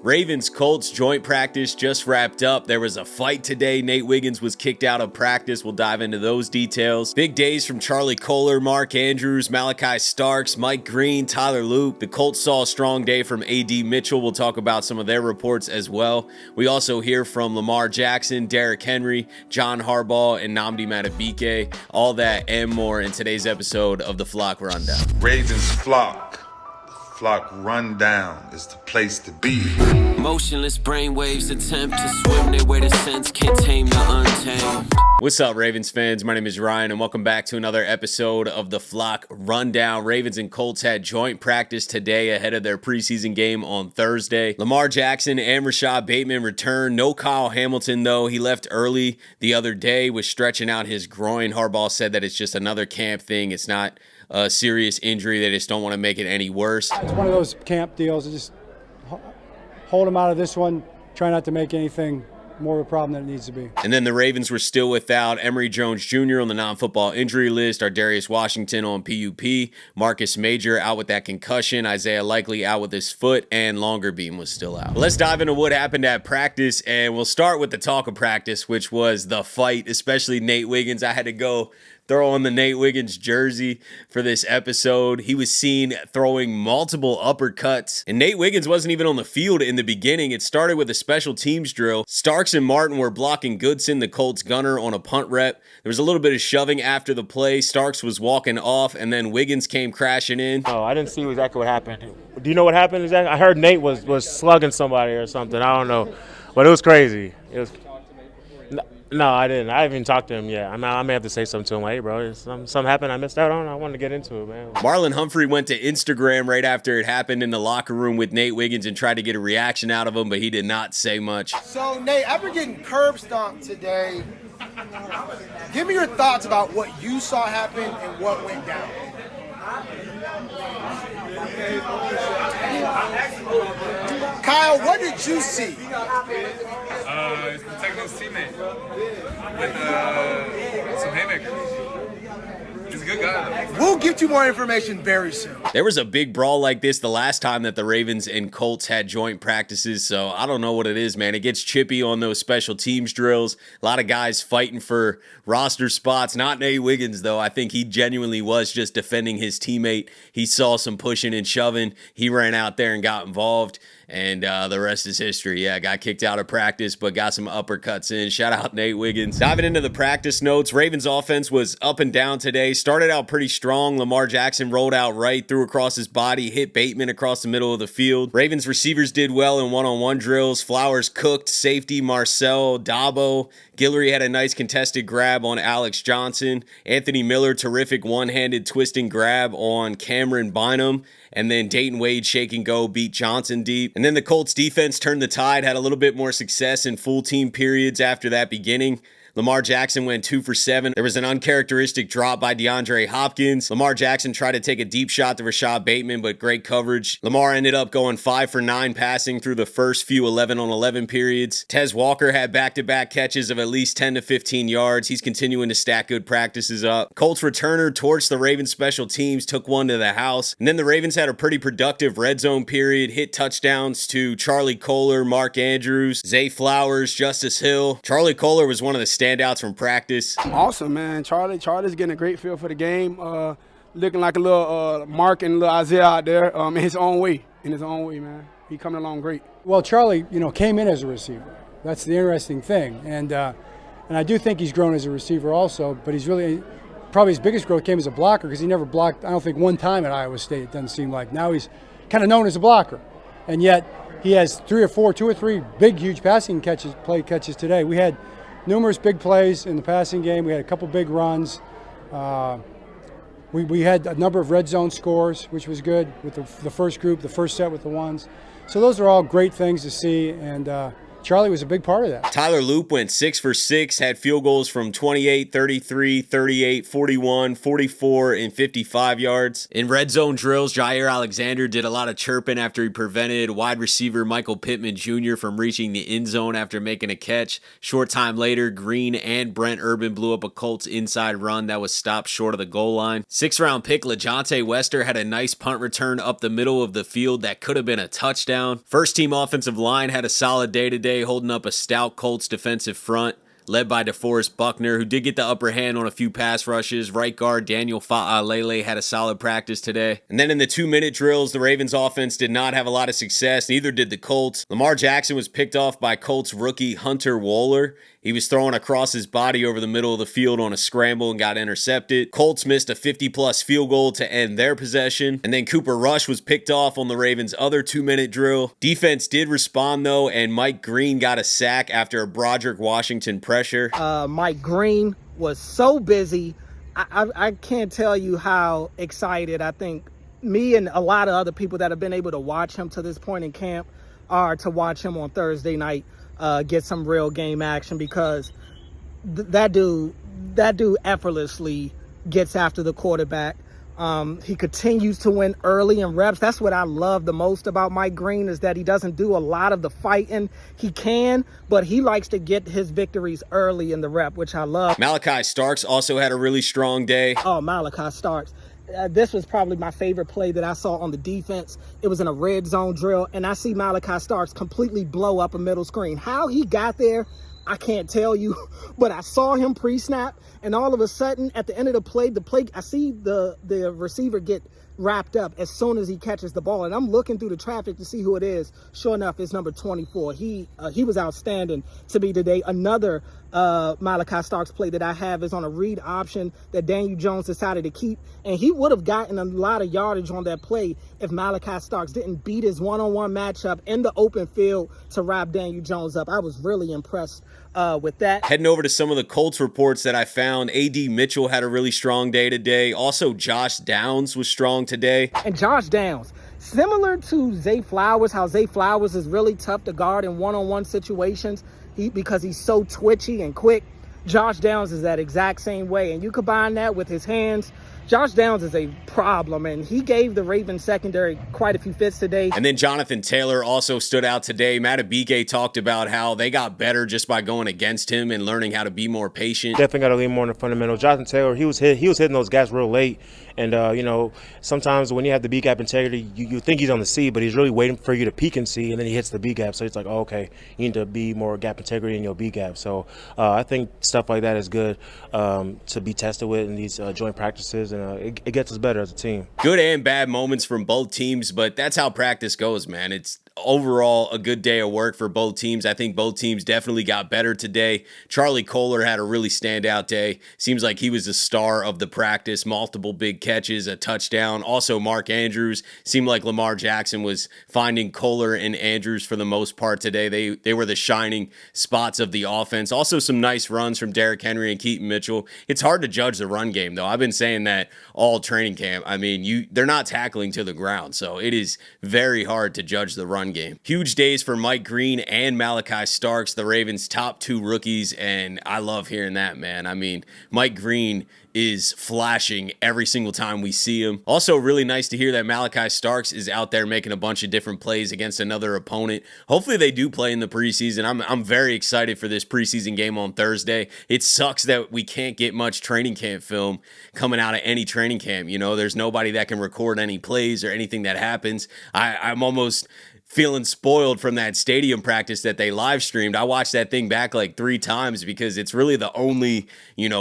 Ravens Colts joint practice just wrapped up. There was a fight today. Nate Wiggins was kicked out of practice. We'll dive into those details. Big days from Charlie Kolar, Mark Andrews, Malaki Starks, Mike Green, Tyler Luke. The Colts saw a strong day from A.D. Mitchell. We'll talk about some of their reports as well. We also hear from Lamar Jackson, Derrick Henry, John Harbaugh, and Nnamdi Madubuike. All that and more in today's episode of the Flock Rundown. Ravens Flock. Flock Rundown is the place to be. Motionless brainwaves attempt to swim their way to sense, can't tame the untamed. What's up, Ravens fans? My name is Ryan, and welcome back to another episode of the Flock Rundown. Ravens and Colts had joint practice today ahead of their preseason game on Thursday. Lamar Jackson and Rashad Bateman returned. No Kyle Hamilton, though. He left early the other day, was stretching out his groin. Harbaugh said that it's just another camp thing. It's not a serious injury. They just don't want to make it any worse. It's one of those camp deals. Just hold him out of this one. Try not to make anything more of a problem than it needs to be. And then the Ravens were still without Emory Jones Jr. on the non-football injury list, Ardarius Washington on PUP, Marcus Major out with that concussion, Isaiah Likely out with his foot, and Longerbeam was still out. Let's dive into what happened at practice, and we'll start with the talk of practice, which was the fight, especially Nate Wiggins. I had to go throw on the Nate Wiggins jersey for this episode. He was seen throwing multiple uppercuts, and Nate Wiggins wasn't even on the field in the beginning. It started with a special teams drill. Starks and Martin were blocking Goodson, the Colts gunner, on a punt rep. There was a little bit of shoving after the play. Starks was walking off, and then Wiggins came crashing in. Oh, I didn't see exactly what happened. Do you know what happened exactly? I heard Nate was slugging somebody or something. I don't know, but it was crazy. It was. No, I didn't. I haven't even talked to him yet. I may have to say something to him. Hey, bro, something happened I missed out on. I wanted to get into it, man. Marlon Humphrey went to Instagram right after it happened in the locker room with Nate Wiggins and tried to get a reaction out of him, but he did not say much. So, Nate, after getting curb stomped today, give me your thoughts about what you saw happen and what went down. Kyle, what did you see? He's protecting his teammate with some haymakers. He's a good guy, though. We'll get you more information very soon. There was a big brawl like this the last time that the Ravens and Colts had joint practices, so I don't know what it is, man. It gets chippy on those special teams drills. A lot of guys fighting for roster spots. Not Nate Wiggins, though. I think he genuinely was just defending his teammate. He saw some pushing and shoving. He ran out there and got involved. And the rest is history. Yeah, got kicked out of practice, but got some uppercuts in. Shout out Nate Wiggins. Diving into the practice notes, Ravens offense was up and down today. Started out pretty strong. Lamar Jackson rolled out right, threw across his body, hit Bateman across the middle of the field. Ravens receivers did well in one-on-one drills. Flowers cooked, safety Marcel, Dabo. Guillory had a nice contested grab on Alex Johnson. Anthony Miller, terrific one-handed twisting grab on Cameron Bynum. And then Dayton Wade shake and go, beat Johnson deep. And then the Colts defense turned the tide, had a little bit more success in full team periods after that beginning. Lamar Jackson went 2 for 7. There was an uncharacteristic drop by DeAndre Hopkins. Lamar Jackson tried to take a deep shot to Rashad Bateman, but great coverage. Lamar ended up going 5 for 9 passing through the first few 11-on-11 periods. Tez Walker had back-to-back catches of at least 10 to 15 yards. He's continuing to stack good practices up. Colts returner torched the Ravens special teams, took one to the house. And then the Ravens had a pretty productive red zone period, hit touchdowns to Charlie Kolar, Mark Andrews, Zay Flowers, Justice Hill. Charlie Kolar was one of the standouts from practice. Awesome, man. Charlie's getting a great feel for the game. Looking like a little Mark and a little Isaiah out there in his own way, man. He coming along great. Well, Charlie, came in as a receiver. That's the interesting thing. And I do think he's grown as a receiver also, but he's really, probably his biggest growth came as a blocker because he never blocked, I don't think, one time at Iowa State, it doesn't seem like. Now he's kind of known as a blocker. And yet he has 2 or 3 big, huge passing catches today. We had numerous big plays in the passing game. We had a couple big runs. We had a number of red zone scores, which was good with the first group, the first set with the ones. So those are all great things to see. And Charlie was a big part of that. Tyler Loop went 6 for 6, had field goals from 28, 33, 38, 41, 44, and 55 yards. In red zone drills, Jair Alexander did a lot of chirping after he prevented wide receiver Michael Pittman Jr. from reaching the end zone after making a catch. Short time later, Green and Brent Urban blew up a Colts inside run that was stopped short of the goal line. 6th-round pick LaJohntay Wester had a nice punt return up the middle of the field that could have been a touchdown. First-team offensive line had a solid day today, holding up a stout Colts defensive front, led by DeForest Buckner, who did get the upper hand on a few pass rushes. Right guard Daniel Fa'alele had a solid practice today. And then in the 2-minute drills, the Ravens offense did not have a lot of success, neither did the Colts. Lamar Jackson was picked off by Colts rookie Hunter Wohler. He was throwing across his body over the middle of the field on a scramble and got intercepted. Colts missed a 50-plus field goal to end their possession. And then Cooper Rush was picked off on the Ravens' other 2-minute drill. Defense did respond, though, and Mike Green got a sack after a Broderick Washington pressure. Mike Green was so busy. I can't tell you how excited I think me and a lot of other people that have been able to watch him to this point in camp are to watch him on Thursday night. Get some real game action, because that dude effortlessly gets after the quarterback. He continues to win early in reps. That's what I love the most about Mike Green, is that he doesn't do a lot of the fighting. He can, but he likes to get his victories early in the rep, which I love. Malaki Starks also had a really strong day. Oh, Malaki Starks. This was probably my favorite play that I saw on the defense. It was in a red zone drill, and I see Malaki Starks completely blow up a middle screen. How he got there, I can't tell you, but I saw him pre-snap, and all of a sudden, at the end of the play, I see the receiver get wrapped up as soon as he catches the ball, and I'm looking through the traffic to see who it is. Sure enough, it's number 24. He was outstanding to me today. Another Malaki Starks play that I have is on a read option that Daniel Jones decided to keep, and he would have gotten a lot of yardage on that play if Malaki Starks didn't beat his one-on-one matchup in the open field to wrap Daniel Jones up. I was really impressed with that. Heading over to some of the Colts reports that I found, A.D. Mitchell had a really strong day today. Also, Josh Downs was strong today. And Josh Downs, similar to Zay Flowers, how Zay Flowers is really tough to guard in one-on-one situations because he's so twitchy and quick. Josh Downs is that exact same way. And you combine that with his hands, Josh Downs is a problem, and he gave the Ravens secondary quite a few fits today. And then Jonathan Taylor also stood out today. Madubuike talked about how they got better just by going against him and learning how to be more patient. Definitely got to lean more on the fundamentals. Jonathan Taylor, he was hitting those guys real late. And, sometimes when you have the B-gap integrity, you think he's on the C, but he's really waiting for you to peek and see, and then he hits the B-gap. So it's like, oh, okay, you need to be more gap integrity in your B-gap. So I think stuff like that is good to be tested with in these joint practices, and it gets us better as a team. Good and bad moments from both teams, but that's how practice goes, man. It's overall a good day of work for both teams. I think both teams definitely got better today. Charlie Kolar had a really standout day. Seems like he was the star of the practice. Multiple big catches, a touchdown. Also, Mark Andrews. Seemed like Lamar Jackson was finding Kolar and Andrews for the most part today. They were the shining spots of the offense. Also, some nice runs from Derrick Henry and Keaton Mitchell. It's hard to judge the run game, though. I've been saying that all training camp. I mean, they're not tackling to the ground, so it is very hard to judge the run game. Huge days for Mike Green and Malaki Starks, the Ravens' top 2 rookies, and I love hearing that, man. I mean, Mike Green is flashing every single time we see him. Also, really nice to hear that Malaki Starks is out there making a bunch of different plays against another opponent. Hopefully they do play in the preseason. I'm very excited for this preseason game on Thursday. It sucks that we can't get much training camp film coming out of any training camp. There's nobody that can record any plays or anything that happens. I'm almost feeling spoiled from that stadium practice that they live streamed. I watched that thing back like 3 times because it's really the only,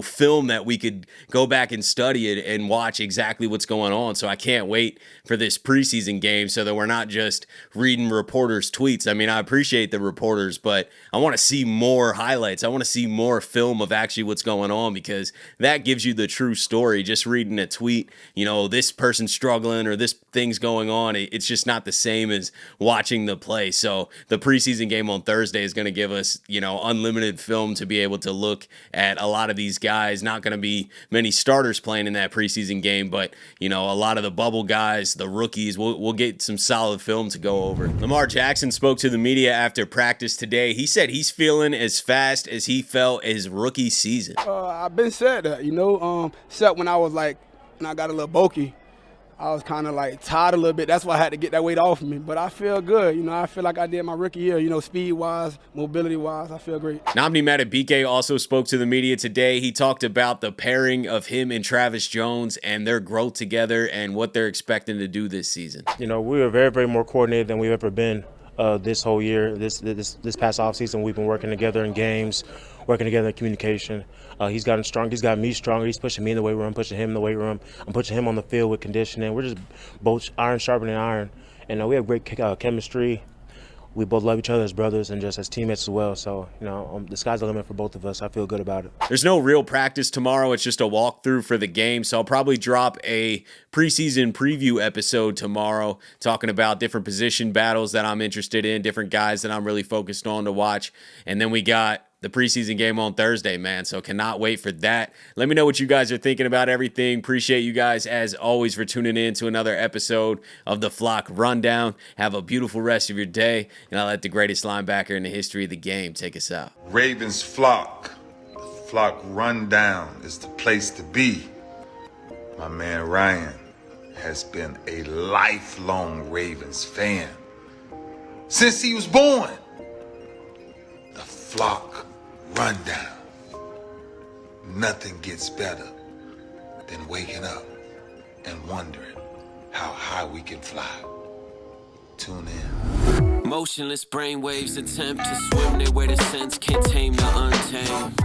film that we could go back and study it and watch exactly what's going on. So I can't wait for this preseason game so that we're not just reading reporters' tweets. I mean, I appreciate the reporters, but I want to see more highlights. I want to see more film of actually what's going on, because that gives you the true story. Just reading a tweet, this person's struggling or this thing's going on, it's just not the same as watching watching the play. So the preseason game on Thursday is going to give us, unlimited film to be able to look at a lot of these guys. Not going to be many starters playing in that preseason game, but, a lot of the bubble guys, the rookies, we'll get some solid film to go over. Lamar Jackson spoke to the media after practice today. He said he's feeling as fast as he felt his rookie season. I've been said that, except when I got a little bulky. I was kind of tired a little bit. That's why I had to get that weight off of me. But I feel good. I feel like I did my rookie year, speed-wise, mobility-wise. I feel great. Nnamdi Madubuike also spoke to the media today. He talked about the pairing of him and Travis Jones and their growth together and what they're expecting to do this season. We were very, very more coordinated than we've ever been this whole year. This past offseason, we've been working together in games, working together in communication. He's gotten strong. He's got me stronger. He's pushing me in the weight room, pushing him in the weight room. I'm pushing him on the field with conditioning. We're just both iron sharpening iron. And we have great chemistry. We both love each other as brothers and just as teammates as well. So, the sky's the limit for both of us. I feel good about it. There's no real practice tomorrow. It's just a walkthrough for the game. So I'll probably drop a preseason preview episode tomorrow talking about different position battles that I'm interested in, different guys that I'm really focused on to watch. And then we got the preseason game on Thursday, man. So cannot wait for that. Let me know what you guys are thinking about everything. Appreciate you guys, as always, for tuning in to another episode of the Flock Rundown. Have a beautiful rest of your day, and I'll let the greatest linebacker in the history of the game take us out. Ravens Flock. The Flock Rundown is the place to be. My man Ryan has been a lifelong Ravens fan since he was born. The Flock Rundown. Nothing gets better than waking up and wondering how high we can fly. Tune in. Motionless brainwaves attempt to swim their way to sense, can't tame the untamed.